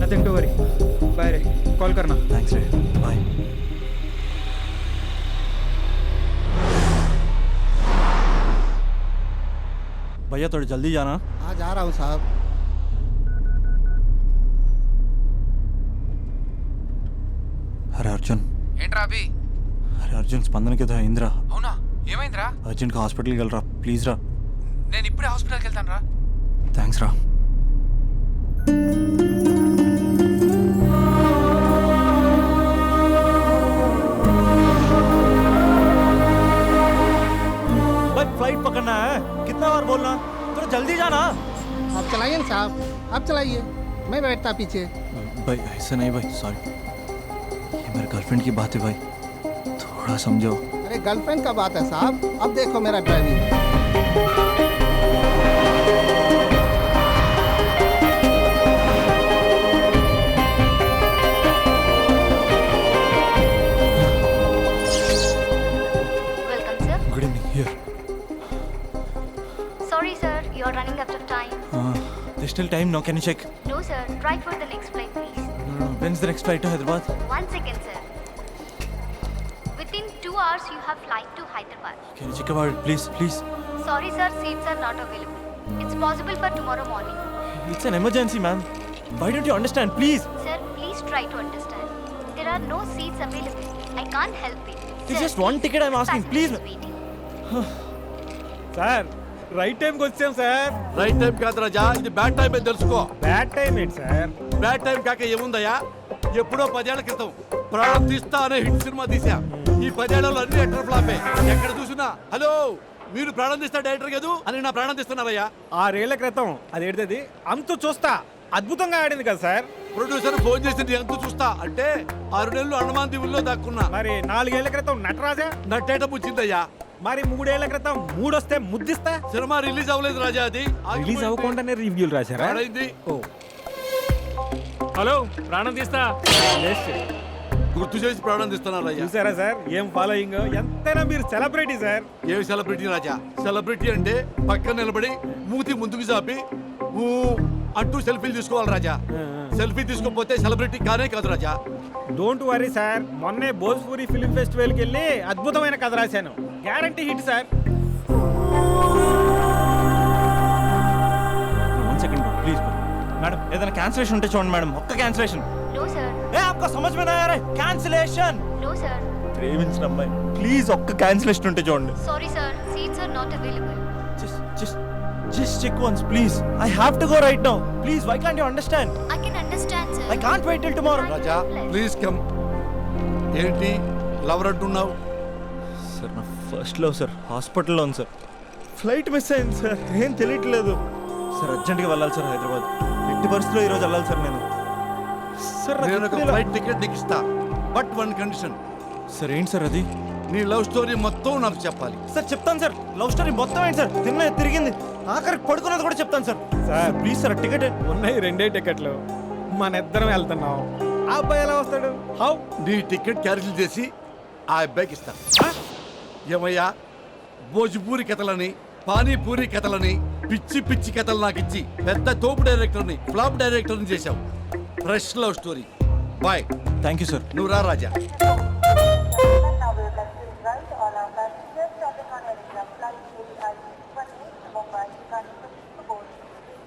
Nothing to worry bye रे call करना thanks रे बाय भैया थोड़ी जल्दी जाना हाँ जा रहा हूँ साहब अरे अर्जुन ఏంట్రా అభి अरे अर्जुन स्पंदन के तो इंदिरा అవునా ఏమైందిరా अर्जुन का हॉस्पिटल की रा प्लीज रा నేను ఇప్పుడే హాస్పిటల్కి వెళ్తాను రా थैंक्स रा भाई फ्लाइट पकड़ना है कितना बार बोलना थोड़ा जल्दी जाना आप चलाइए ना साहब आप चलाइए मैं बैठता पीछे भाई ऐसा नहीं भाई सॉरी ये मेरे गर्लफ्रेंड की बात है भाई थोड़ा समझो अरे गर्लफ्रेंड का बात है साहब अब देखो मेरा driving Welcome, sir. Good evening here Sorry, sir, you are running out of time. there's still time now can you check No, sir. Try for the next flight, please. no when's the next flight to Hyderabad 1 second, sir. Within 2 hours, you have flight to Hyderabad. can you check about it please Sorry, sir, seats are not available. It's possible for tomorrow morning. it's an emergency ma'am why don't you understand please Sir, please try to understand. There are no seats available. I can't help it. It's Sir, just one ticket I'm asking, passengers please. waiting. Sir right టైంకి వచ్చాం sir right time కాదు రాజా ఇది bad time అని తెలుసుకో bad time ఏంటి sir bad time కాక ఏముందయ్యా ఎప్పుడో 10 ఏళ్ల క్రితం ప్రాణం తీస్తా అనే హిట్ సినిమా తీసా ఈ 10 ఏళ్లలో అన్ని ఎటర్ ఫ్లాపే ఎక్కడ చూసినా హలో మీరు ప్రాణం తీస్తా డైరెక్టర్ కాదు అని నా ప్రాణం తీస్తున్నారయ్యా 6 ఏళ్ల క్రితం అదేంటిది అంతు చూస్తా అద్భుతంగా ఆడింది కదా సార్ ప్రొడ్యూసర్ ఫోన్ చేసింది ఎంత చూస్తా అంటే 6 నెలలు అండమాన్ దీవుల్లో దాక్కున్నా మరి 4 ఏళ్ల క్రితం నటరాజా నట్టేట పుచ్చిందయ్యా మరి 3 ఏళ్ల క్రితం మూడొస్తే ముద్దిస్తా సినిమా రిలీజ్ అవ్వలేదు రాజా అది రిలీజ్ అవ్వకుండానే రివ్యూలు రాశారా పాడైంది. ఓ హలో ప్రాణం తీస్తా గుర్తు చేసి ప్రాణం తీస్తున్నారయ్యా చూసారా సార్ ఏం ఫాలోయింగ్ ఎంతైనా మీరు సెలబ్రిటీ సార్ ఏమి సెలబ్రిటీ రాజా సెలబ్రిటీ అంటే పక్కన నిలబడి మూతి ముందుకు చాపి ఊ అంటూ సెల్ఫీలు తీసుకోవాలి రాజా సెల్ఫీ తీసుకోకపోతే సెలబ్రిటీ కానే కాదు రాజా డోంట్ వరీ సార్ మొన్నే భోజ్పూరి ఫిల్మ్ ఫెస్టివల్కి వెళ్ళి అద్భుతమైన కథ రాశాను guarantee hit sir one second bro please bro madam ఏదైనా cancellation ఉంటే చూడండి మేడం ఒక్క cancellation No, sir. ఏ आपको समझ में नहीं आ रहा है cancellation No, sir. ప్రేమించిన అమ్మాయి ప్లీజ్ ఒక్క cancellation ఉంటే చూడండి Sorry, sir. Seats are not available. just check once please I have to go right now please why can't you understand I can understand, sir. I can't wait till tomorrow Raja please come ఏంటి lover అంటున్నావు sir నా first love sir హాస్పిటల్లో ఉంది sir flight miss అయింది sir ఏం తెలియట్లేదు sir అర్జెంట్గా వెళ్ళాలి సార్ హైదరాబాద్ ఎట్టి పరిస్థితిలో ఈరోజు వెళ్ళాలి సార్ నేను సార్ నేను ఒక ఫ్లైట్ టికెట్ నీకు ఇస్తా బట్ వన్ కండిషన్ సార్ ఏంటి సార్ అది నీ లవ్ స్టోరీ మొత్తం నాకు చెప్పాలి సార్ చెప్తాను సార్ లవ్ స్టోరీ మొత్తం ఏంటి సార్ తిన్నది తిరిగింది ఆఖరికి పడుకున్నది కూడా చెప్తాను sir sir please sir ticket ఉన్నాయి 2 టికెట్లు మన ఇద్దరం వెళ్తున్నాం ఆ అబ్బాయి ఎలా వస్తాడు హౌ నీ టికెట్ క్యాన్సిల్ చేసి ఆ అబ్బాయికి ఇస్తా ఏమయ్యా భోజ్పూరి కథలని పానీపూరి కథలని పిచ్చి పిచ్చి కథలు నాకు ఇచ్చి పెద్ద తోపు డైరెక్టర్ని ఫ్లాప్ డైరెక్టర్ని చేశావు fresh love story boy thank you sir నువ్వు రా Raja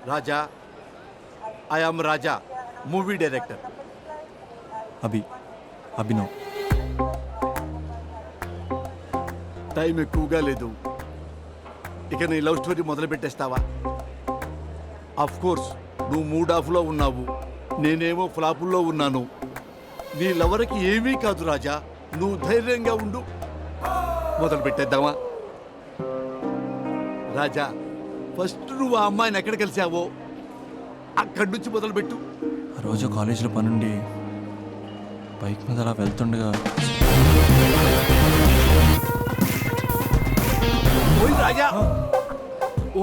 Raja I am Raja movie director Abhinav time ఎక్కువగా లేదు ఇక నీ లవ్ స్టోరీ మొదలు పెట్టేస్తావా అఫ్ కోర్స్ నువ్వు మూడ్ ఆఫ్లో ఉన్నావు నేనేమో ఫ్లాపుల్లో ఉన్నాను నీ లవర్కి ఏమీ కాదు రాజా నువ్వు ధైర్యంగా ఉండు మొదలు పెట్టేద్దామా రాజా ఫస్ట్ నువ్వు ఆ అమ్మాయిని ఎక్కడ కలిసావో అక్కడి నుంచి మొదలుపెట్టు ఆ రోజు కాలేజీలో పనుండి బైక్ మీద అలా వెళ్తుండగా ఓయ్ రాజా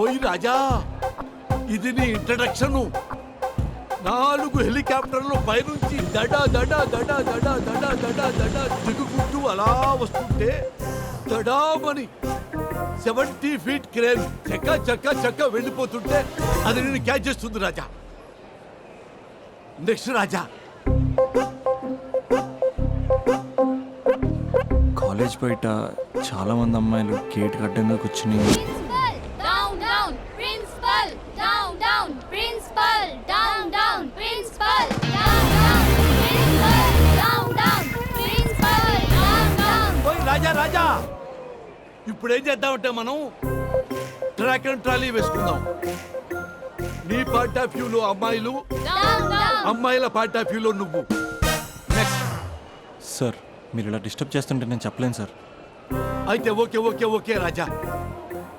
ఓయ్ రాజా ఇది నీ ఇంట్రడక్షన్ 4 హెలికాప్టర్లు పైనుంచి దడా దడా దడా దడా దడా దడా దడా దిగుకుంటూ అలా వస్తుంటే దడామని 70 ఫీట్ క్రేన్ చక్క చక్క చక్క వెళ్ళిపోతుంటే అది నేను క్యాచ్ చేస్తుంది రాజా నెక్స్ట్ రాజా. కాలేజ్ బయట చాలా మంది అమ్మాయిలు గేట్ అడ్డంగా కూర్చుని Principal, down, down. Principal, down, down. Principal, down, down. Principal, down, down. Principal, down, down. ఓయ్ రాజా రాజా, ఇప్పుడు ఏం చేద్దామంటే మనం ట్రాక్ అండ్ ట్రాలీ వేసుకుందాం. నీ పార్ట్ ఆఫ్ వ్యూలో అమ్మాయిలు, Down, down. అమ్మాయిల పార్ట్ ఆఫ్ వ్యూలో నువ్వు. నెక్స్ట్. సార్ మీరు ఇలా డిస్టర్బ్ చేస్తుంటే నేను చెప్పలేను సార్. అయితే ఓకే ఓకే ఓకే రాజా,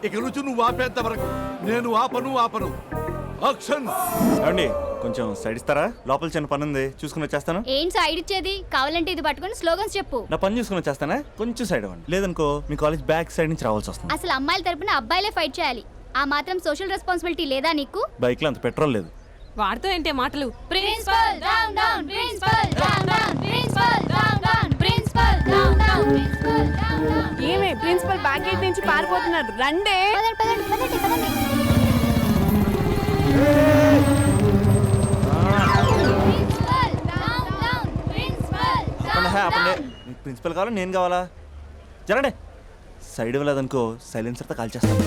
ఇక నుంచి నువ్వు ఆపేంత వరకు నేను ఆపను. యాక్షన్. ఏమండి కొంచెం సైడ్ ఇస్తారా? లోపల చిన్న పని ఉంది, చూసుకుని వచ్చేస్తాను. ఏం సైడ్ ఇచ్చేది? కావాలంటే ఇది పట్టుకొని స్లోగన్స్ చెప్పు. నా పని చూసుకుని వచ్చేస్తానా? కొంచెం సైడ్ అవ్వండి, లేదనుకో మీ కాలేజ్ బ్యాక్ సైడ్ నుంచి రావాల్సి వస్తుంది. అసలు అమ్మాయిల తరపున అబ్బాయిలే ఫైట్ చేయాలి. ఆ మాత్రం సోషల్ రెస్పాన్సిబిలిటీ లేదా నీకు? బైక్లో అంత పెట్రోల్ లేదు. వాడుతూ ఏంటే మాటలు? Principal down down, principal down down, principal down down, principal down down, principal down down. ఏమే ప్రిన్సిపల్ బ్యాక్ గేట్ నుంచి పారిపోతున్నారు, రండే. పదండి పదండి పదండి పదండి. ప్రిన్సిపల్ డౌన్ డౌన్, ప్రిన్సిపల్ ఆపండి, డౌన్ ఆపండి. డౌన్. మీకు ప్రిన్సిపల్ కావాలా నేను కావాలా? జరండి. సైడ్ ఇవ్వలేదనుకో సైలెన్సర్తో కాల్ చేస్తాను.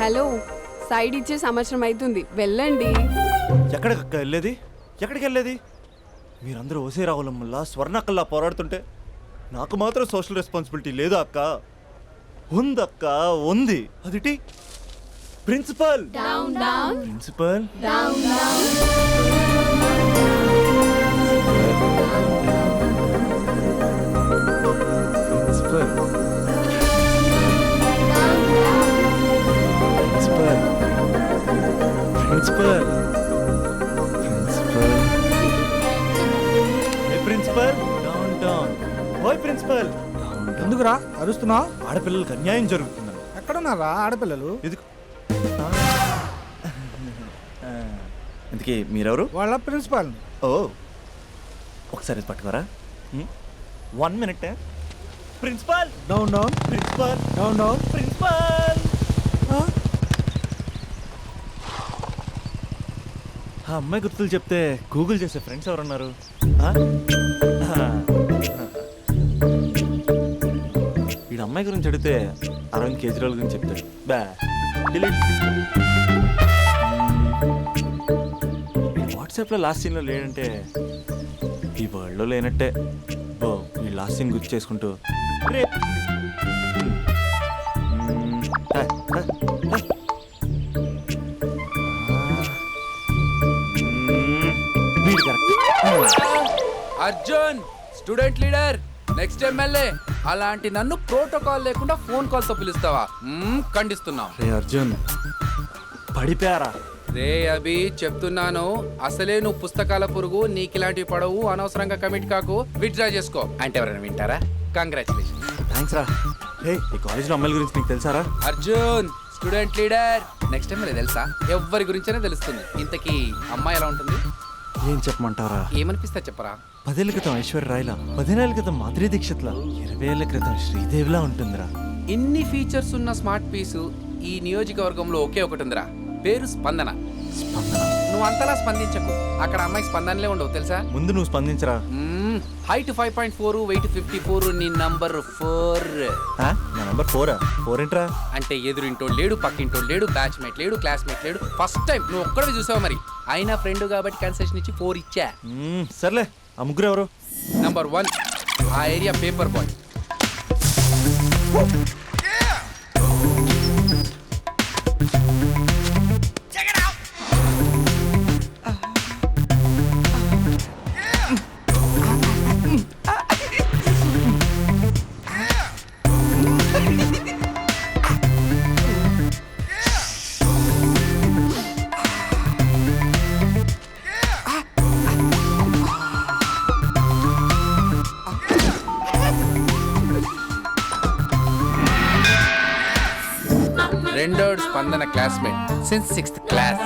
హలో, సైడ్ ఇచ్చే సంవత్సరం అవుతుంది, వెళ్ళండి. ఎక్కడికి వెళ్ళేది? ఎక్కడికి వెళ్ళేది? మీరందరూ ఓసే రావులమ్మల్లా స్వర్ణక్కల్లా పోరాడుతుంటే నాకు మాత్రం సోషల్ రెస్పాన్సిబిలిటీ లేదు అక్క. ఉందక్క, ఉంది. అదిటి principal down down principal down down. Principal principal principal ఏ ప్రిన్సిపల్ డౌన్ డౌన్. ఓయ్ ప్రిన్సిపల్ డౌన్ డౌన్. ఎందుకురా అరుస్తున్నావు? ఆడపిల్లలకు అన్యాయం జరుగుతుందని. ఎక్కడున్నారా ఆడపిల్లలు? ఎందుకు? ఇంతకీ మీరెవరు? వాళ్ళ ప్రిన్సిపాల్. ఓ ఒకసారి ఇది పట్టుకోరా. 1 minute. Principal down down, principal down down. Principal. ఆ అమ్మాయి గుర్తులు చెప్తే గూగుల్ చేసే ఫ్రెండ్స్ ఎవరున్నారు? వీడు అమ్మాయి గురించి అడిగితే అరవింద్ కేజ్రీవాల్ గురించి చెప్తాడు. బా డిలీట్. వాట్సాప్లో లాస్ట్ సీన్లో లేడంటే ఈ వరల్డ్లో లేనట్టే. బో ఈ లాస్ట్ సీన్ గుర్తు చేసుకుంటూ రే వీడు correct. Arjun student leader, next MLA. అలాంటి నన్ను ప్రోటోకాల్ లేకుండా ఫోన్ కాల్ తో పిలుస్తావా? ఖండిస్తున్నావు. రే అర్జున్ పడిపోయారా? రే అభి, చెప్తున్నాను, అసలే నువ్వు పుస్తకాల పురుగు, నీకు ఇలాంటివి పడవు, అనవసరంగా కమిట్ కాకు, విత్డ్రా చేసుకో. అంటే ఎవరైనా వింటారా? కంగ్రాచులేషన్. థ్యాంక్స్ రా. హే ఈ కాలేజ్లో అమ్మాయిల గురించి నీకు తెలుసారా? Arjun student leader, next MLA తెలుసా? ఎవరి గురించైనా తెలుస్తుంది. ఇంతకీ అమ్మాయి ఎలా ఉంటుంది? ఏం చెప్పమంటారా? ఏమనిపిస్తా చెప్పరా? 10 ఏళ్ల క్రితం ఐశ్వర్య రాయ్లా, 15 ఏళ్ల క్రితం మాధురి దీక్షిత్లా, 20 ఏళ్ల క్రితం శ్రీదేవిలా ఉంటుందిరా. ఇన్ని ఫీచర్స్ ఉన్న స్మార్ట్ పీసు ఈ నియోజకవర్గంలో ఒకే ఒకటి ఉందిరా, పేరు స్పందన. స్పందన. నువ్వు అంతలా స్పందించకు, అక్కడ అమ్మాయి స్పందనలే ఉండవు తెలుసా? ముందు నువ్వు స్పందించరా. హైట్ 5.4, వెయిట్ 54, నీ నంబర్ 4. నా నంబర్ 4. 4 ఏంట్రా? అంటే ఎదురింటోడు లేడు, పక్కింటోడు లేడు, బ్యాచ్మేట్ లేడు, క్లాస్మేట్ లేడు. ఫస్ట్ టైం నువ్వు ఒక్కడివి చూసావు, మరి అయినా ఫ్రెండ్ కాబట్టి కన్సెషన్ ఇచ్చి 4 ఇచ్చా. సర్లే, ఆ ముగ్గురు ఎవరు? నంబర్ 1 ఆ ఏరియా పేపర్ బాయ్. మనోడు Spandana classmate since 6th class.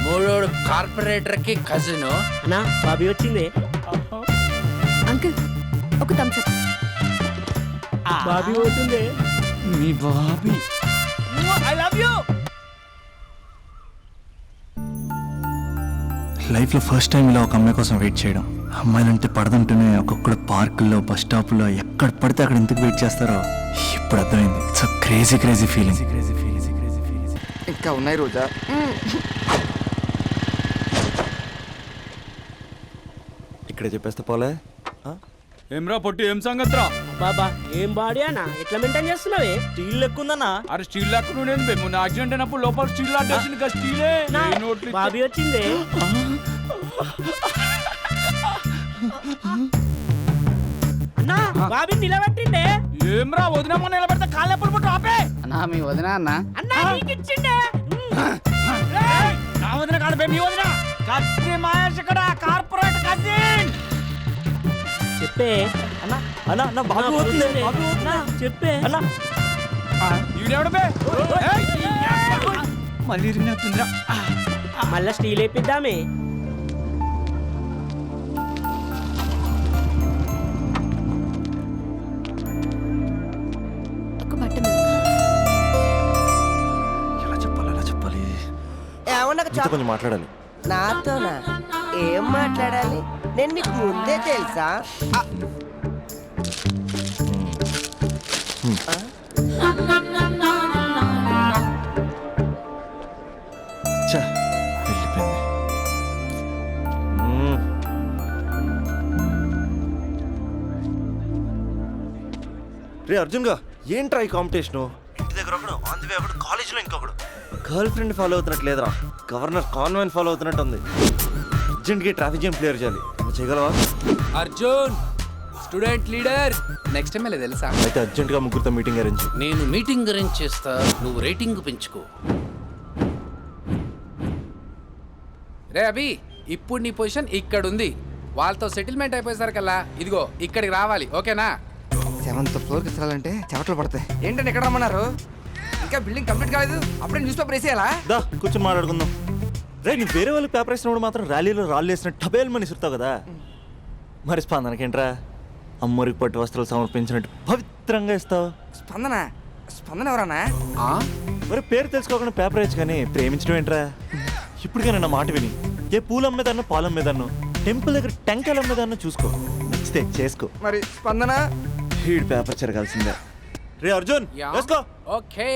మూడోడు కార్పొరేటర్ కి కజిన్. అన్నా బాబీ వచ్చింది. అంకుల్ ఒక థమ్స్ అప్. బాబీ పోతుంది. మీ బాబీ ఐ లవ్ యూ. లైఫ్లో ఫస్ట్ టైం ఇలా ఒక అమ్మాయి కోసం వెయిట్ చేయడం. అమ్మాయిలంటే పడదంటూనే ఒక్కొక్కడు పార్కుల్లో బస్ స్టాప్లో ఎక్కడ పడితే అక్కడ ఎందుకు వెయిట్ చేస్తారో ఇప్పుడు అర్థమైంది. It's a crazy crazy feeling. ఇంకా ఉన్నాయి రోజా. ఇక్కడే చెప్పేస్తే పోలే. ఏమ్రా పొట్టి ఏం సంగతిరా? బాబా ఏం బాడీ అన్న ఎట్లా మెయింటైన్ చేస్తున్నావే? స్టీల్ లెక్కుందన్నా. అరే స్టీల్ లాక్ నువ్వు మొన్న యాక్సిడెంట్ అయినప్పుడు లోపల స్టీల్ లాక్ వేసింది కదా స్టీలే. నోట్లు బాబీ వచ్చింది. అన్నా బాబీ నిలబెట్టిండే. ఏమ్రా వదినమ్మ నిలబెడితే కాళ్ళు ఎప్పుడు పుట్టు ఆపే. అన్నా మీ వదిన అన్న. అన్నా నీకు ఇచ్చిండే. ఏయ్, నా వదిన కాదు బే, మీ వదిన. కత్తి మహేష్ ఇక్కడ కార్పొరేట్ కజిన్. చెప్పే అన్నా అన్నా నా బాబు పోతుంది. బాబు అన్నా, చెప్పే అన్నా ఈడెవడు బే? ఏయ్, మళ్ళీ ఇరిగినట్టుందిరా. మళ్ళా స్టీల్ వేపిద్దామే. ఒక బట్ట ఎలా చెప్పాలి ఎలా చెప్పాలి? ఏమన్నా నీతో కొంచెం మాట్లాడాలి. నాతోనా? ఏం మాట్లాడాలి? నేను నీకు ముందే తెలుసా? ఛా, వెళ్ళిపోయింది. రే అర్జున్ గా ఏంట్రా ఈ కాంపిటీషను? ఇంటి దగ్గర ఒకడు, ఆన్ ది వే ఒకడు, కాలేజీలో ఇంకొకడు. గర్ల్ ఫ్రెండ్ ఫాలో అవుతున్నట్టు లేదురా, గవర్నర్ కాన్వెంట్ ఫాలో అవుతున్నట్టు ఉంది. అర్జెంట్గా ట్రాఫిక్ జామ్ క్లియర్ చేయాలి. నువ్వు చేయగలవా? Arjun student leader. Next MLA తెలుసా? అయితే అర్జెంట్గా ముగ్గురితో మీటింగ్ అరేంజ్. నేను మీటింగ్ అరేంజ్ చేస్తా, నువ్వు రేటింగ్ పెంచుకో. రే అభి, ఇప్పుడు నీ పొజిషన్ ఇక్కడ ఉంది. వాళ్ళతో సెటిల్మెంట్ అయిపోయేసరికల్లా ఇదిగో ఇక్కడికి రావాలి, ఓకేనా? 7th ఫ్లోర్కి ఎత్తాలంటే చెమటలు పడతాయి. ఏంటంటే ఎక్కడ రమ్మన్నారు? ఇంకా బిల్డింగ్ కంప్లీట్ కాలేదు, అప్పుడే న్యూస్ పేపర్ వేసేయాలా? దా కూర్చొని మాట్లాడుకుందాం. రే నీ వేరే వాళ్ళు పేపర్ వేసినప్పుడు మాత్రం ర్యాలీలో రాళ్ళు వేసిన టబేల్ మని ఇస్తావు కదా, మరి స్పందనకేంట్రా అమ్మరికి పట్టు వస్త్రాలు సమర్పించినట్టు పవిత్రంగా ఇస్తావు? స్పందన స్పందన ఎవరన్నా? మరి పేరు తెలుసుకోకుండా పేపర్ వేయచ్చు కానీ ప్రేమించడం ఏంట్రా? ఇప్పటికైనా నా మాట విని ఏ పూలు అమ్మేదాన్నో పాలు అమ్మేదాన్నో టెంపుల్ దగ్గర టెంకాయలు అమ్మేదాన్నో చూసుకో, నచ్చితే చేసుకో. మరి స్పందన హీడ్ పేపర్ చెరగాల్సిందే. రే అర్జున్ వేసుకో. ఓకే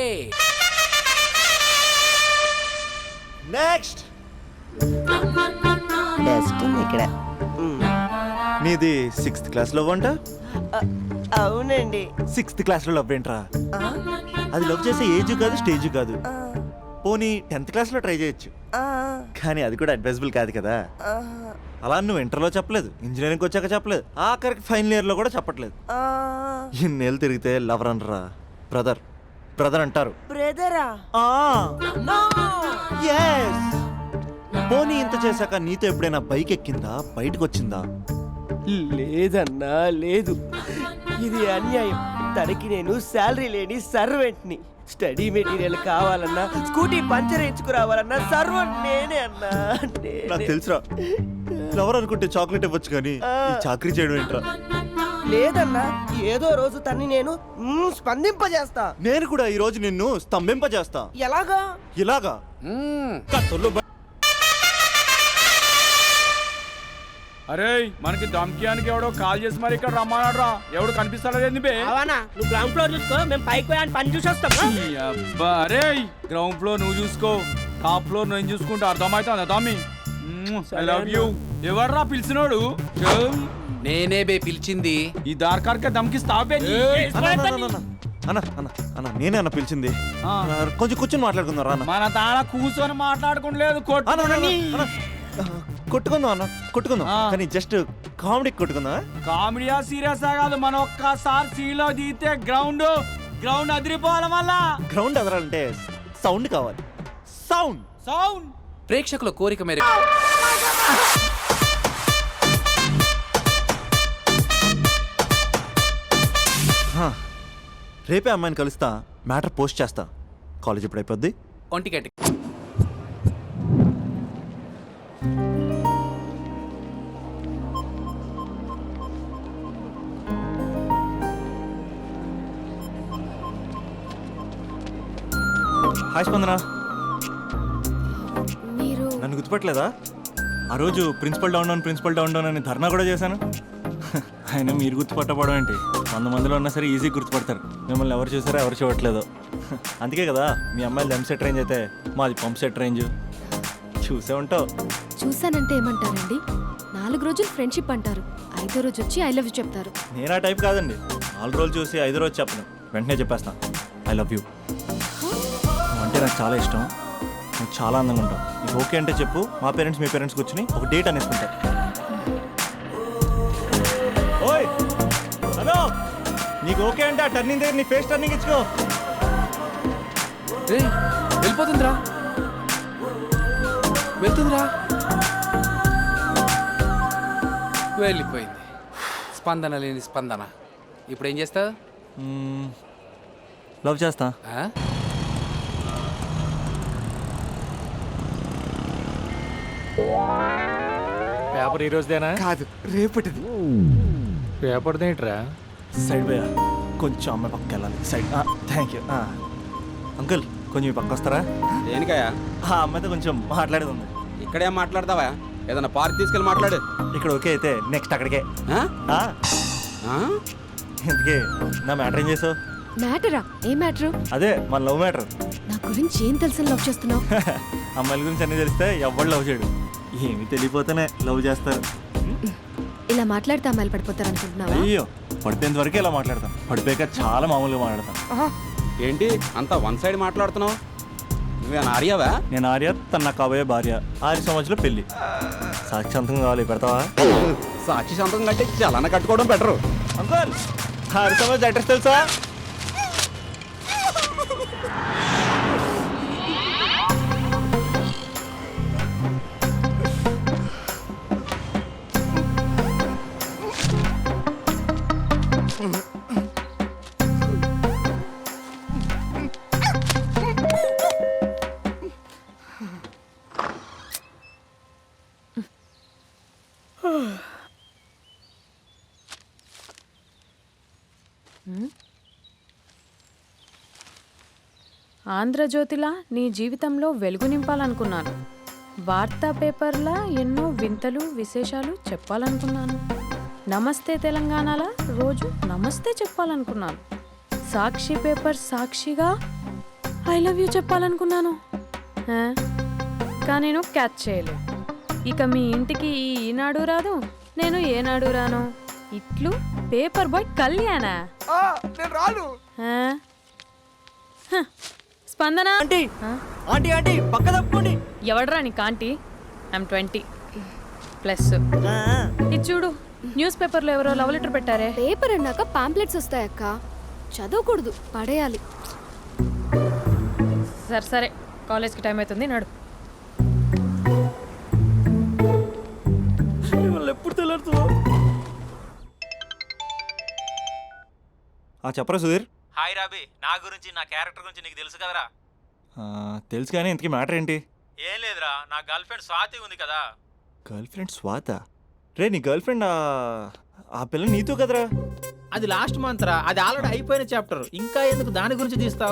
నెక్స్ట్ డస్ట్ ఉంది ఇక్కడ. నీది 6th క్లాస్ లవ్ అంట? అవునండి. 6th క్లాస్లో లవ్ ఏంట్రా? అది లవ్ చేసే ఏజ్ కాదు స్టేజ్ కాదు. పోనీ 10th క్లాస్లో ట్రై చేయొచ్చు, కానీ అది కూడా అడ్వైజబుల్ కాదు కదా. అలా నువ్వు ఇంటర్లో చెప్పలేదు, ఇంజనీరింగ్ వచ్చాక చెప్పలేదు, ఆఖరికి ఫైనల్ ఇయర్లో కూడా చెప్పట్లేదు. ఇన్నేళ్ళు తిరిగితే లవర్ అనరా, బ్రదర్ బ్రదర్ అంటారు. బ్రదరా? పోనీ ఇంత చేశాక నీతో ఎప్పుడైనా బైక్ ఎక్కిందా, బయటకు వచ్చిందా? లేదన్నా లేదు. ఇది అన్యాయం. తనకి నేను శాలరీ లేని సర్వెంట్ని. స్టడీ మెటీరియల్ కావాలన్నా, స్కూటీ పంచర్ వేయించుకురావాలన్నా సర్వెంట్ నేనే అన్నా. నాకు తెలుసురా, లవర్ అనుకుంటే చాక్లెట్ ఇవ్వచ్చు కానీ ఈ చాకరీ చేయడం ఏంట్రా? లేదన్నా, ఏదో రోజు తన్ని నేను స్పందింపజేస్తా. నేను కూడా ఈ రోజు నిన్ను స్తంభింపజేస్తా. ఎలాగా? ఇలాగా అరే మనకి దమ్కియానికి ఎవడో కాల్ చేసి మరి ఇక్కడ రమ్మన్నాడు. ఎవడు కనిపిస్తాడేంది బే? అవనా నువ్వు గ్రౌండ్ ఫ్లోర్ చూసుకో, మేము పైకి పోయాని పని చూసి వస్తాం. ఈ అబ్బా, అరే గ్రౌండ్ ఫ్లోర్ నువ్వు చూసుకో, టాప్ ఫ్లోర్ నేను చూసుకుంటే అర్థమవుతుందా తమ్మి? I love you. ఎవర్రా పిలిచినోడు? నేనే బే పిలిచింది. ఈ దార్కార్కే దమ్కిస్తావే? అన్న నేనే అన్న పిలిచింది. కొంచెం కూర్చొని మాట్లాడుకుందాం రా. మన తాన కూర్చొని మాట్లాడుకోలేదు, కొట్టుకుందాం అన్న, కొట్టుకుందాం కానీ జస్ట్ కామెడీ కొట్టుకుందాం. కామెడీయా సీరియస్ కాదు, మనం ఒక్కసారి సీలో దిగితే గ్రౌండ్ అదిరిపోవాలి. మళ్ళా గ్రౌండ్ అదరాలంటే సౌండ్ కావాలి. సౌండ్ సౌండ్ ప్రేక్షకుల కోరిక మేరకు రేపే అమ్మాయిని కలుస్తా, మ్యాటర్ పోస్ట్ చేస్తా. కాలేజ్ ఎప్పుడు అయిపోద్ది? ఒంటిగంట. హాయ్ స్పందన. మీరు నన్ను గుర్తుపట్టలేదా? ఆ రోజు ప్రిన్సిపల్ డౌన్ డౌన్ అని ధర్నా కూడా చేశాను. అయినా మీరు గుర్తుపట్టకపోవడం ఏంటి? 100 మందిలో ఉన్నా సరే ఈజీ గుర్తుపడతారు. మిమ్మల్ని ఎవరు చూసారో ఎవరు చూడట్లేదు. అందుకే కదా మీ అమ్మాయిలు ఎంసెట్ రేంజ్ అయితే మాది పంప్ సెట్ రేంజ్. చూసే ఉంటావు. చూసానంటే ఏమంటారండి? 4 రోజులు ఫ్రెండ్షిప్ అంటారు, 5వ రోజు వచ్చి ఐ లవ్ యూ చెప్తారు. నేను ఆ టైప్ కాదండి. 4 రోజులు చూసి 5వ రోజు చెప్పను, వెంటనే చెప్పేస్తాను ఐ లవ్ యూ. అంటే నాకు చాలా ఇష్టం, నువ్వు చాలా అందంగా ఉంటావు. నీకు ఓకే అంటే చెప్పు, మా పేరెంట్స్ మీ పేరెంట్స్ కూర్చుని ఒక డేట్ అనేసుకుంటారు. ఓయ్ హలో, నీకు ఓకే అంటే ఆ టర్నింగ్ దగ్గర నీ ఫేస్ టర్నింగ్ ఇచ్చుకో. వెళ్ళిపోతుందిరా, వెళ్తుందిరా, వెళ్ళిపోయింది. స్పందన లేని స్పందన. ఇప్పుడు ఏం చేస్తావు? లవ్ చేస్తా. పేపర్ ఈ రోజుదేనా? కాదు, రేపటిది. పేపర్ ఏంట్రా? సైడ్ పోయా, కొంచెం అమ్మాయి పక్క వెళ్ళాలి. సైడ్. Thank you. అంకుల్ కొంచెం ఈ పక్క వస్తారా? దేనికయ్యా? ఆ అమ్మాయితో కొంచెం మాట్లాడేది ఉంది. ఇక్కడేం మాట్లాడతావా? ఏదైనా పార్క్ తీసుకెళ్ళి మాట్లాడు. ఇక్కడ ఓకే అయితే నెక్స్ట్ అక్కడికే. ఆ? ఎందుకే నా మ్యాటర్ ఏం చేసావు? మ్యాటరా? ఏ మ్యాటరు? అదే మన లవ్ మ్యాటర్. నా గురించి ఏం తెలుసు లవ్ చేస్తున్నావు? అమ్మాయిల గురించి అన్నీ తెలిస్తే ఎవడు లవ్ చేయడు. ఏమి తెలియపోతేనే లవ్ చేస్తారు. ఇలా మాట్లాడితే అమ్మాయిలు పడిపోతారు అనుకుంటున్నావా? అయ్యో, పడిపోయేంత వరకే ఇలా మాట్లాడతాం, పడిపోయాక చాలా మామూలుగా మాట్లాడతాం. ఏంటి అంతా వన్ సైడ్ మాట్లాడుతున్నావు? నువ్వేనా ఆర్యావా? నేను ఆర్య, తన నాకు కాబోయే భార్య. 6 సంవత్సరాలు పెళ్లి. సాక్షి సంతకం కావాలి, పెడతావా? సాక్షి సంతకం కంటే చలన కట్టుకోవడం బెటరు. అంకుల్ 6 సంవత్సరాలు అడ్రస్ తెలుసా? ఆంధ్రజ్యోతిలా నీ జీవితంలో వెలుగు నింపాలనుకున్నాను. వార్తా పేపర్లా ఎన్నో వింతలు విశేషాలు చెప్పాలనుకున్నాను. నమస్తే తెలంగాణలా రోజు నమస్తే చెప్పాలనుకున్నాను. సాక్షి పేపర్ సాక్షిగా ఐ లవ్ యూ చెప్పాలనుకున్నాను. కానీ నేను క్యాచ్ చేయలేదు. ఇక మీ ఇంటికి ఈనాడు రాదు, నేను ఏనాడు రాను. ఇట్లు పేపర్ బాయ్ కళ్యాణా? రాను. స్పందన ఆంటీ ఆంటీ ఆంటీ పక్క తప్పుకోండి. ఎవడరా నీకు ఆంటీ? ఐమ్ 20+. ఇది చూడు, న్యూస్ పేపర్లో ఎవరో లవ్ లెటర్ పెట్టారే. పేపర్ అన్నాక పాంప్లెట్స్ వస్తాయక్క, చదవకూడదు, పడేయాలి. సరే సరే, కాలేజ్కి టైం అవుతుంది, నడు. ఎప్పుడు తెల్లారుతుందో. చెప్పరా సుధీర్? హాయ్ రాబీ, నా గురించి నా క్యారెక్టర్ గురించి నీకు తెలుసు కదరా? తెలుసు, కానీ ఇంతకీ మ్యాటర్ ఏంటి? ఏం లేదురా, నా గర్ల్ ఫ్రెండ్ స్వాతి ఉంది కదా. గర్ల్ ఫ్రెండ్ స్వాత? రే నీ గర్ల్ ఫ్రెండ్ ఆ పిల్ల నీతో కదరా? అది లాస్ట్ మంత్ రా, అది ఆల్రెడీ అయిపోయిన చాప్టర్. ఇంకా ఎందుకు దాని గురించి తీస్తావు?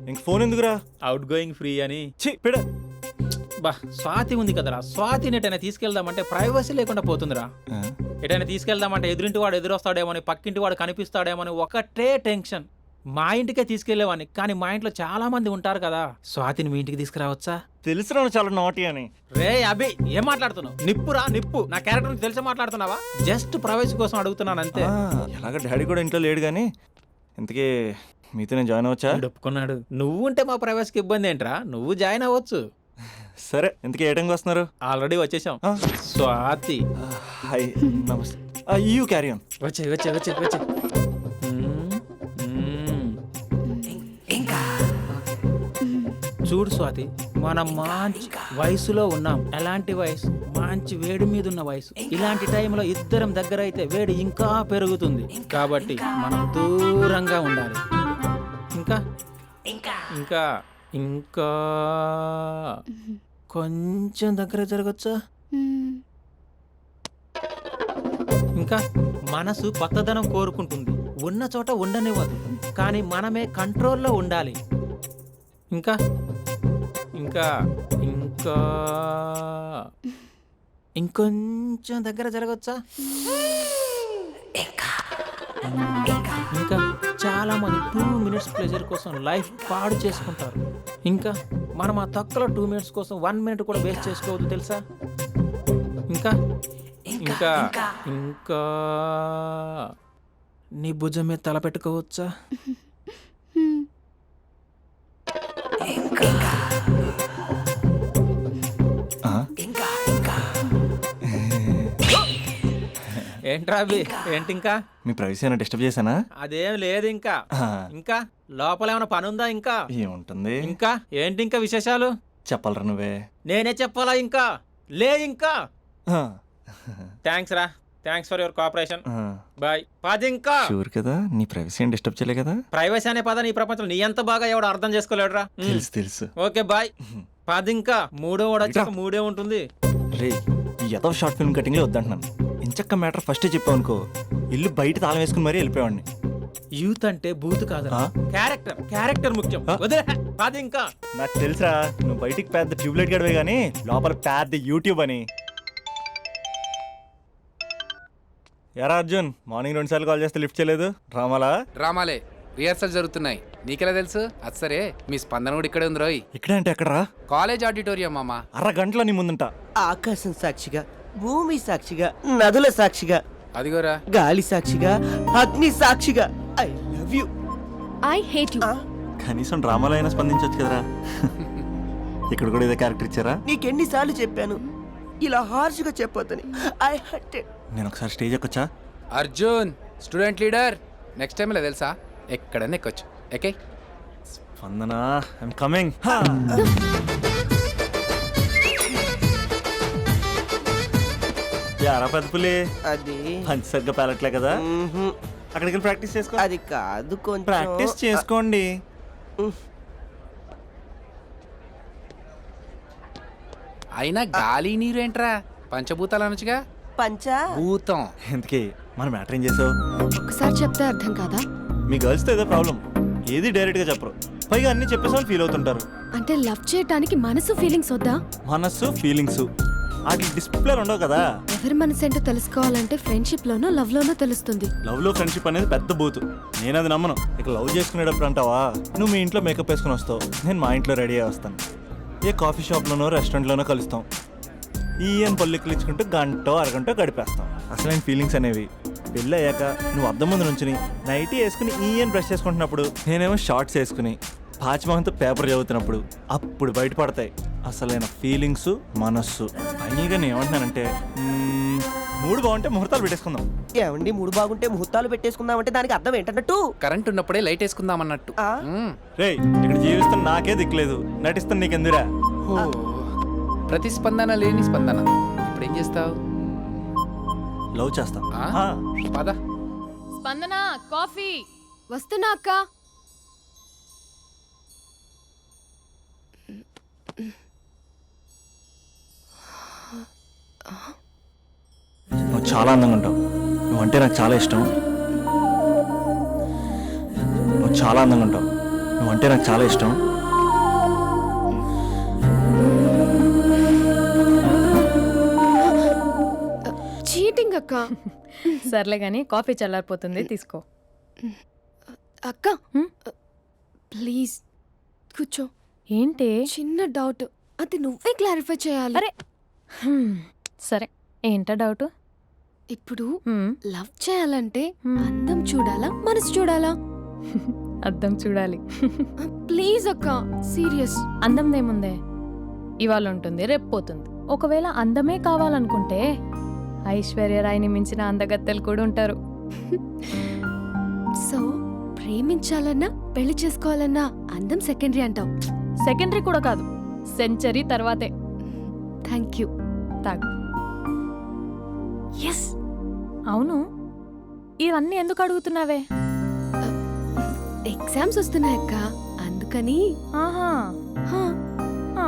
ఇంక ఫోన్ ఎందుకురా? అవుట్ గోయింగ్ ఫ్రీ అని. పిడ బా, స్వాతి ఉంది కదరా, స్వాతిని ఎటైనా తీసుకెళ్దామంటే ప్రైవసీ లేకుండా పోతుందిరా. ఎటైనా తీసుకెళ్దామంటే ఎదురింటి వాడు ఎదురొస్తాడేమోని, పక్కింటి వాడు కనిపిస్తాడేమోని ఒకటే టెన్షన్. మా ఇంటికే తీసుకెళ్లేవాడిని, కానీ మా ఇంట్లో చాలా మంది ఉంటారు కదా. స్వాతిని మీ ఇంటికి తీసుకురావచ్చా? తెలుసురా చాలా నాటి అని. రే అభి, ఏం మాట్లాడుతున్నావు? నిప్పురా నిప్పు. నా క్యారెక్టర్ గురించి తెలిసే మాట్లాడుతున్నావా? జస్ట్ ప్రైవసీ కోసం అడుగుతున్నాను అంతే. ఎలాగ డాడీ కూడా ఇంట్లో లేడు, కానీ ఇంతకీ మీతో నేను జాయిన్ అవ్వచ్చా? ఒప్పుకున్నాడు. నువ్వు ఉంటే మా ప్రైవసీకి ఇబ్బంది ఏంట్రా, నువ్వు జాయిన్ అవ్వచ్చు. సరే, ఇంతకీ ఏ టైంకి వస్తున్నారు? ఆల్రెడీ వచ్చేసాం. స్వాతి హాయ్, నమస్తే. You carry on. వచ్చే వచ్చే వచ్చే వచ్చే. చూడు స్వాతి, మనం మంచి వయసులో ఉన్నాం. ఎలాంటి వయసు? మంచి వేడి మీద ఉన్న వయసు. ఇలాంటి టైంలో ఇద్దరం దగ్గర అయితే వేడి ఇంకా పెరుగుతుంది. కాబట్టి మనం దూరంగా ఉండాలి. ఇంకా ఇంకా ఇంకా కొంచెం దగ్గర జరగచ్చా? ఇంకా మనసు కొత్తదనం కోరుకుంటుంది. ఉన్న చోట ఉండనివ్వదు, కానీ మనమే కంట్రోల్లో ఉండాలి. ఇంకా ఇంకా ఇంకా ఇంకొంచెం దగ్గర జరగచ్చా? ఇంకా చాలా మంది 2 minutes ప్లెజర్ కోసం లైఫ్ పాడు చేసుకుంటారు. ఇంకా మనం ఆ తక్కువ 2 minutes కోసం 1 minute కూడా వేస్ట్ చేసుకోవద్దు, తెలుసా? ఇంకా ఇంకా ఇంకా నీ భుజం మీద తల పెట్టుకోవచ్చా? ఏంట్రా అవి? ఏంటి ఇంకా? మీ ప్రైవసీ అయినా డిస్టర్బ్ చేశానా? అదేం లేదు. ఇంకా ఇంకా లోపల ఏమైనా పని ఉందా? ఇంకా ఏముంటుంది? ఇంకా ఏంటి ఇంకా విశేషాలు? చెప్పాలరా నువ్వే. నేనే చెప్పాలా? ఇంకా లే. ఇంకా థ్యాంక్స్ రా. Thanks for your cooperation. Bye. పది ఇంకా. షూర్ కదా? నీ ప్రైవసీ ఏం డిస్టర్బ్ చేయలే కదా? ప్రైవసీ అనే పద నీ ప్రపంచంలో నీ ఎంత బాగా ఎవడు అర్థం చేసుకోలేడురా. తెలుసు తెలుసు. Okay bye. పది ఇంకా. మూడో వాడు వచ్చాక మూడే ఉంటుంది. రే, ఈ ఎదో షార్ట్ ఫిల్మ్ కటింగ్ లో వద్దంటున్నాను. ఇంచక్క మ్యాటర్ ఫస్టే చెప్పావు అనుకో, ఇల్లు బయట తాళం వేసుకుని మరీ వెళ్ళిపోయాడిని. యూత్ అంటే బూత్ కాదు, క్యారెక్టర్. క్యారెక్టర్ ముఖ్యం. వదిలే. పది ఇంకా. నాకు తెలుసా, నువ్వు బయటికి పెద్ద ట్యూబ్లైట్ గడవే గానీ లోపల పెద్ద యూట్యూబ్ అని. ఎరా అర్జున్, మార్నింగ్ 2 సార్లు కాల్ చేస్తే లిఫ్ట్ చేయలేదు. డ్రామాలే రిహార్సల్ జరుగుతున్నాయి. నీకెలా తెలుసు? అది సరే, మీ స్పందన కూడా ఇక్కడే ఉంది రోయ్. ఇక్కడే అంటే ఎక్కడరా? కాలేజ్ ఆడిటోరియం మామా. అరగంటలో నీ ముందుంటా. ఆకాశం సాక్షిగా, భూమి సాక్షిగా, నదుల సాక్షిగా, అదిగోరా గాలి సాక్షిగా, అగ్ని సాక్షిగా, I love you. I hate you. కనీసం డ్రామాలో అయినా స్పందించవచ్చు కదరా. ఇక్కడ కూడా ఇదే క్యారెక్టర్ ఇచ్చారా? నీకెన్నిసార్లు చెప్పాను ఇలా హార్ష్గా చెప్పొద్దని. I hurt. నేను ఒకసారి స్టేజ్ ఎక్కొచ్చా? Arjun student leader. Next time ఇలా తెలుసా, ఎక్కడన్నా ఎక్కొచ్చు. Okay Spandana, I'm coming. యారా పెద్ద పులి, అది పంచి సరిగ్గా పేలట్లే కదా? అక్కడికి వెళ్ళి ప్రాక్టీస్ చేసుకో. అది కాదు, కొంచెం ప్రాక్టీస్ చేసుకోండి. అయినా గాలి నీరు ఏంట్రా? పంచభూతాలు అనొచ్చుగా. పంచభూతం. ఎందుకే మనం మ్యాటర్ ఏం చేసావు? ఒకసారి చెప్తే అర్థం కాదా? మీ గర్ల్స్తో ఏదో ప్రాబ్లం, ఏది డైరెక్ట్గా చెప్పరు. పైగా అన్ని చెప్పేసి వాళ్ళు ఫీల్ అవుతుంటారు. అంటే లవ్ చేయడానికి మనసు ఫీలింగ్స్ వద్దా? మనస్సు ఫీలింగ్స్ వాటి డిస్ప్లే ఉండవు కదా. ఎవరి మనసు ఏంటో తెలుసుకోవాలంటే ఫ్రెండ్షిప్ లోనో లవ్ లోనో తెలుస్తుంది. లవ్ లో ఫ్రెండ్షిప్ అనేది పెద్ద బూతు. నేను అది నమ్మను. ఇక లవ్ చేసుకునేటప్పుడు అంటావా, నువ్వు మీ ఇంట్లో మేకప్ వేసుకుని వస్తావు, నేను మా ఇంట్లో రెడీ అయ్యి వస్తాను. ఏ కాఫీ షాప్లోనో రెస్టారెంట్లోనో కలుస్తాం. ఈయన పళ్ళెక్కులు ఇచ్చుకుంటూ గంటో అరగంటో గడిపేస్తాం. అసలైన ఫీలింగ్స్ అనేవి పెళ్ళి అయ్యాక నువ్వు అద్దం ముందు నుంచుని నైటీ వేసుకుని ఈయన బ్రష్ చేసుకుంటున్నప్పుడు, నేనేమో షార్ట్స్ వేసుకుని పాచిమహంతో పేపర్ చదువుతున్నప్పుడు అప్పుడు బయటపడతాయి అసలైన ఫీలింగ్స్, మనస్సు. ఫైనల్గా నేను ఏమంటున్నానంటే, మూడు బాగుంటే ముహూర్తాలు పెట్టేసుకుందాం. ఏమండి, మూడు బాగుంటే ముహూర్తాలు పెట్టేసుకుందాం అంటే దానికి అర్థం ఏంటన్నట్టు? కరెంట్ ఉన్నప్పుడే లైట్ వేసుకుందాం అన్నట్టు. రేయ్, ఇక్కడ జీవిస్తున్న నాకే దిక్కులేదు, నటిస్తున్న నీకెందురా? ప్రతిస్పందన లేని స్పందన. ఇప్పుడు ఏం చేస్తావు? లవ్ చేస్తా. పద. స్పందన, కాఫీ. వస్తున్నా అక్క. నువ్వు చాలా అందంగా ఉంటావు. నువ్వంటే నాకు చాలా ఇష్టం. నువ్వు చాలా అందంగా ఉంటావు. నువ్వంటే నాకు చాలా ఇష్టం. చీటింగ్ అక్క. సర్లే గాని కాఫీ చల్లారిపోతుంది, తీసుకో. అక్క ప్లీజ్ కూర్చో. ఏంటి? చిన్న డౌట్, అది నువ్వే క్లారిఫై చేయాలి. అరే సరే, ఏంటా డౌట్? ఇప్పుడు లవ్ చేయాలంటే అందం చూడాలా, మనసు చూడాలా? అద్దం చూడాలి. ప్లీజ్ అక్క, సీరియస్. అందందేముందే, ఇవాళ ఉంటుంది రేపు పోతుంది. ఒకవేళ అందమే కావాలనుకుంటే ఐశ్వర్య రాయ్ని మించిన అందగత్తెలు కూడా ఉంటారు. సో ప్రేమించాలన్నా పెళ్లి చేసుకోవాలన్నా అందం సెకండరీ అంటావు. సెకండరీ కూడా కాదు, సెంచరీ తర్వాతే. Thank you. తాగు. ఎస్. అవును, ఇవన్నీ ఎందుకు అడుగుతున్నావే? ఎగ్జామ్స్ వస్తున్నాయక్క, అందుకని. ఆహా. హా. ఆ.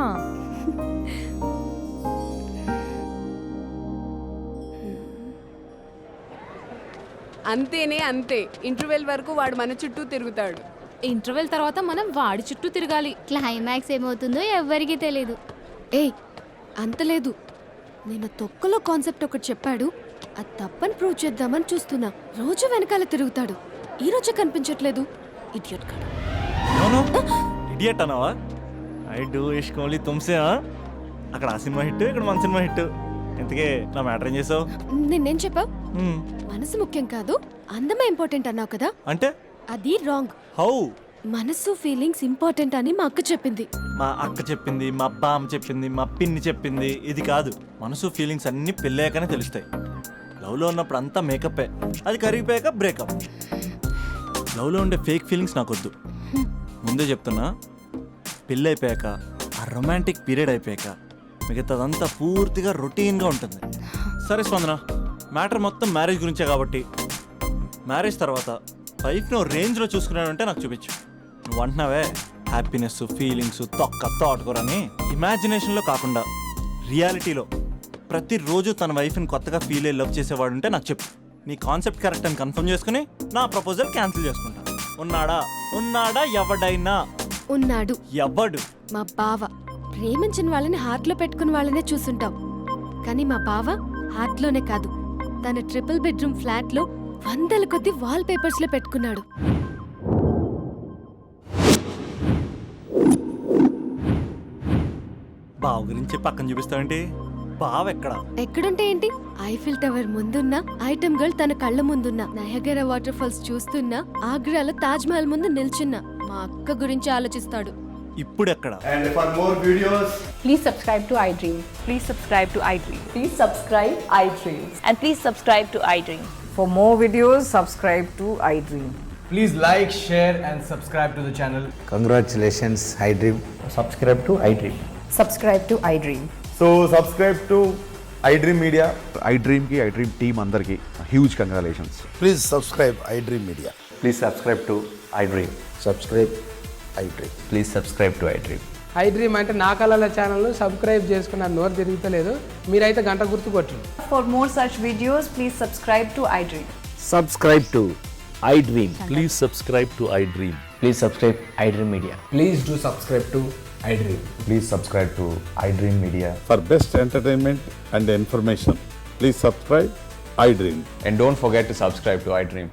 అంతేనే అంతే. ఇంటర్వెల్ వరకు వాడు మన చుట్టూ తిరుగుతాడు. ఇంటర్వెల్ తర్వాత మనం వాడి చుట్టూ తిరగాలి. క్లైమాక్స్ ఏమవుతుందో ఎవ్వరికీ తెలీదు. ఏయ్, అంత లేదు. నేను తొక్కలో కాన్సెప్ట్ ఒకటి చెప్పాడు, అది తప్పని ప్రూవ్ చేద్దామని చూస్తున్నా. రోజు వెనకాల తిరుగుతాడు, ఈ రోజే కనిపించట్లేదు. ఇడియట్ కాడు. ఇడియట్ అన్నావా? ఐ డూ ఇష్క్ ఓన్లీ తుమ్సే. అక్కడ ఆ సినిమా హిట్, ఇక్కడ మన సినిమా హిట్. ఇంతకే నా మ్యాటర్ ఏం చేసావు? నిన్నేం చెప్పావు? మనసు ముఖ్యం కాదు, అందమే ఇంపార్టెంట్ అన్నావు కదా. అంటే అది రాంగ్. హౌ? మనసు ఫీలింగ్స్ ఇంపార్టెంట్ అని మా అక్క చెప్పింది. మా అక్క చెప్పింది, మా బామ్మ చెప్పింది, మా పిన్ని చెప్పింది. ఇది కాదు, మనసు ఫీలింగ్స్ అన్ని పెళ్ళాకనే తెలుస్తాయి. లవ్లో ఉన్నప్పుడు అంతా మేకప్పే, అది కరిగిపోయాక బ్రేకప్. లవ్లో ఉండే ఫేక్ ఫీలింగ్స్ నాకొద్దు. ముందే చెప్తున్నా, పెళ్ళి అయిపోయాక, ఆ రొమాంటిక్ పీరియడ్ అయిపోయాక మిగతాదంతా పూర్తిగా రొటీన్గా ఉంటుంది. సరే స్పందన, మ్యాటర్ మొత్తం మ్యారేజ్ గురించే కాబట్టి మ్యారేజ్ తర్వాత వైఫ్ని ఓ రేంజ్లో చూసుకున్నాడంటే నాకు చూపించు. నువ్వు అంటున్నావే హ్యాపీనెస్, ఫీలింగ్స్, తోటకూరని. ఇమాజినేషన్లో కాకుండా రియాలిటీలో ప్రతిరోజు తన వైఫ్ని కొత్తగా ఫీల్ అయ్యి లవ్ చేసేవాడు ఉంటే నాకు చెప్పు. నీ కాన్సెప్ట్ కరెక్ట్ అని కన్ఫర్మ్ చేసుకుని నా ప్రపోజల్ క్యాన్సిల్ చేసుకుంటా. ఉన్నాడా ఎవడైనా? ఉన్నాడు. ఎవడు? మా బావ. ప్రేమించిన వాళ్ళని హార్ట్లో పెట్టుకున్న వాళ్ళనే చూసుంటాం, కానీ మా బావ హార్ట్లోనే కాదు, తన ట్రిపుల్ బెడ్రూమ్ ఫ్లాట్లో వందల కొద్ది వాల్ పేపర్స్ లో పెట్టుకున్నాడు. బావ గురించి పక్కన చూపిస్తావేంటి? బావ ఎక్కడుంటే ఏంటి? ఐఫిల్ టవర్ ముందున్న, ఐటమ్ గర్ల్ తన కళ్ళ ముందున్న, నయగరా వాటర్ ఫాల్స్ చూస్తున్నా, ఆగ్రాలో తాజ్ మహల్ ముందు నిల్చున్నా మా అక్క గురించి ఆలోచిస్తాడు. ఇప్పుడు ఎక్కడ? And for more videos, please subscribe to iDream. Please subscribe to iDream. Please subscribe iDream. And please subscribe to iDream. For more videos, subscribe to iDream. please like, share and subscribe to the channel. Congratulations, iDream. Subscribe to iDream. Subscribe to iDream. So subscribe to iDream Media. iDream ki iDream team andarki huge congratulations. Please subscribe iDream Media. Please subscribe to iDream. Subscribe iDream. Please subscribe to iDream. iDream అంటే నా కళల channel subscribe చేసుకున్న నోరు తిరుగుతలేదు, మీరైతే గంట గుర్తు కొట్టండి. For more such videos, please subscribe to iDream. Subscribe to iDream. Please subscribe to iDream. Please subscribe iDream Media. Please do subscribe to iDream. Please subscribe to iDream Media. For best entertainment and information, please subscribe iDream. And don't forget to subscribe to iDream.